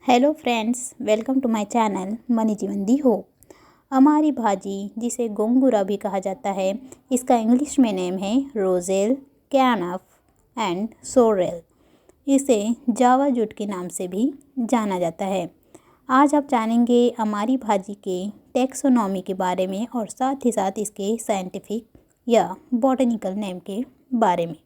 Hello friends, welcome to my channel मनी जीवन दी हो। हमारी भाजी जिसे गोंगुरा भी कहा जाता है, इसका इंग्लिश में नेम है रोजेल, कैनफ एंड सोरेल। इसे जावा जूट के नाम से भी जाना जाता है। आज आप जानेंगे हमारी भाजी के टैक्सोनॉमी के बारे में और साथ ही साथ इसके साइंटिफिक या बॉटनिकल नेम के बारे में।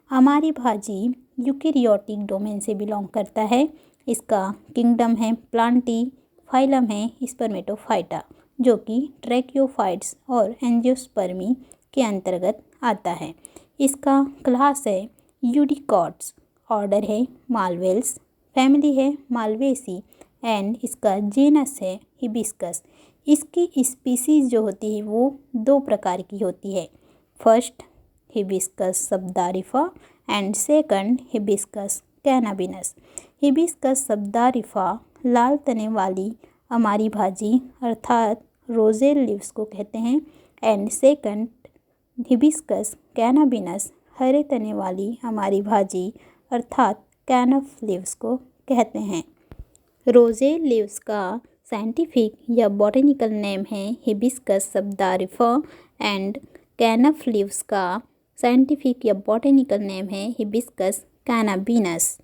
हमारी भाजी यूकेरियोटिक डोमेन से बिलोंग करता है। इसका किंगडम है प्लांटी, फाइलम है स्पर्मेटोफाइटा, जो कि ट्रैकियोफाइट्स और एंजियोस्पर्मी के अंतर्गत आता है। इसका क्लास है यूडिकॉट्स, ऑर्डर है मालवेल्स, फैमिली है मालवेसी एंड इसका जेनस है हिबिस्कस। इसकी स्पीसीज जो होती है वो दो प्रकार की होती है। First Hibiscus sabdariffa and second Hibiscus cannabinus. Hibiscus sabdariffa लाल तने वाली हमारी भाजी अर्थात रोजेल लीव्स को कहते हैं एंड सेकंड हिबिस्कस कैनाबिनस हरे तने वाली हमारी भाजी अर्थात कैनफ लीव्स को कहते हैं। रोजेल लीव्स का साइंटिफिक या बॉटनिकल नेम है हिबिस्कस सबदारिफा एंड कैनफ लीव्स का साइंटिफिक या बॉटनिकल नेम है हिबिस्कस कैनाबिनस।